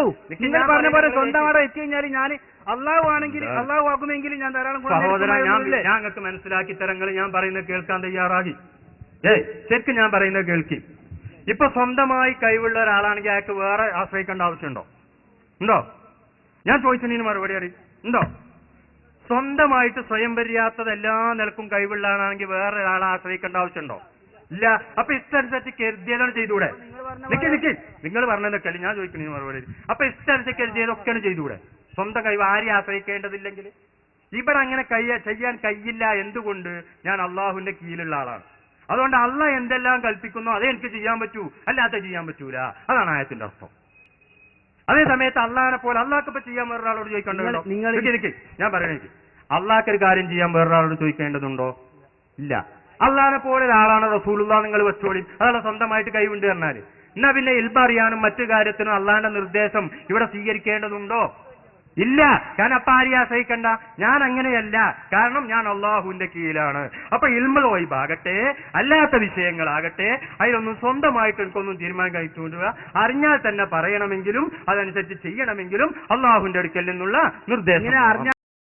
കേൾക്കൂ. നിങ്ങൾ പറഞ്ഞ പോലെ സ്വന്തം അവിടെ എത്തി കഴിഞ്ഞാൽ ഞാൻ അള്ളാഹു ആണെങ്കിൽ അള്ളാഹു ആകുമെങ്കിൽ ഞാൻ ധാരാളം സഹോദരൻ, ഞങ്ങൾക്ക് മനസ്സിലാക്കി തരങ്ങൾ ഞാൻ പറയുന്നത് കേൾക്കാൻ തയ്യാറാകി. ശരിക്കും ഞാൻ പറയുന്നത് കേൾക്കി. ഇപ്പൊ സ്വന്തമായി കഴിവുള്ള ഒരാളാണെങ്കിൽ അയാൾക്ക് വേറെ ആശ്രയിക്കേണ്ട ആവശ്യമുണ്ടോ? ഉണ്ടോ? ഞാൻ ചോദിച്ചതിന് മറുപടി അറിയും. ഉണ്ടോ? സ്വന്തമായിട്ട് സ്വയം പര്യാപ്തത എല്ലാ നിലക്കും കഴിവുള്ള ആളാണെങ്കിൽ വേറെ ഒരാളെ ആശ്രയിക്കേണ്ട ആവശ്യമുണ്ടോ? ഇല്ല. അപ്പൊ ഇഷ്ടനുസരിച്ച് കരുതിയതാണ് ചെയ്തുകൂടെ? നിങ്ങൾ പറഞ്ഞതൊക്കെ ഞാൻ ചോദിക്കണ മറുപടി. അപ്പൊ ഇഷ്ടനുസരിച്ച് കരുതിയതൊക്കെയാണ് ചെയ്തുകൂടെ? സ്വന്തം കഴിവ് ആരെയും ആശ്രയിക്കേണ്ടതില്ലെങ്കിൽ ഇവിടെ അങ്ങനെ ചെയ്യാൻ കഴിയില്ല. എന്തുകൊണ്ട്? ഞാൻ അള്ളാഹുവിന്റെ കീഴിലുള്ള ആളാണ്. അതുകൊണ്ട് അള്ളാഹ് എന്തെല്ലാം കൽപ്പിക്കുന്നോ അതേ എനിക്ക് ചെയ്യാൻ പറ്റൂ, അല്ലാത്ത ചെയ്യാൻ പറ്റൂല. അതാണ് ആയത്തിന്റെ അർത്ഥം. അതേ സമയത്ത് അള്ളാഹിനെ പോലെ അള്ളാഹ്ക്ക് ഇപ്പൊ ചെയ്യാൻ വേറൊരാളോട് ചോദിക്കേണ്ടതുണ്ടോ? ഞാൻ പറയണേക്ക് അള്ളാഹ്ക്ക് ഒരു കാര്യം ചെയ്യാൻ വേറൊരാളോട് ചോദിക്കേണ്ടതുണ്ടോ? ഇല്ല. അള്ളാഹിനെ പോലെ ഒരാളാണ് റസൂലുള്ളാഹ് നിങ്ങൾ വെച്ചോളി. അതാണ് സ്വന്തമായിട്ട് കൈവിണ്ട് പറഞ്ഞാല്. എന്നാ പിന്നെ ഇൽമ അറിയാനും മറ്റു കാര്യത്തിനും അള്ളാഹിന്റെ നിർദ്ദേശം ഇവിടെ സ്വീകരിക്കേണ്ടതുണ്ടോ? ഇല്ല. കാരണം അപ്പൊ ആരെയും ആശ്രയിക്കണ്ട. ഞാൻ അങ്ങനെയല്ല. കാരണം ഞാൻ അള്ളാഹുവിന്റെ കീഴിലാണ്. അപ്പൊ ഇൽമുൽ ഗൈബാകട്ടെ അല്ലാത്ത വിഷയങ്ങളാകട്ടെ അതിലൊന്നും സ്വന്തമായിട്ട് എനിക്കൊന്നും തീരുമാനം കഴിച്ചുകൊണ്ടുക. അറിഞ്ഞാൽ തന്നെ പറയണമെങ്കിലും അതനുസരിച്ച് ചെയ്യണമെങ്കിലും അള്ളാഹുവിന്റെ അടുക്കൽ നിന്നുള്ള നിർദ്ദേശം.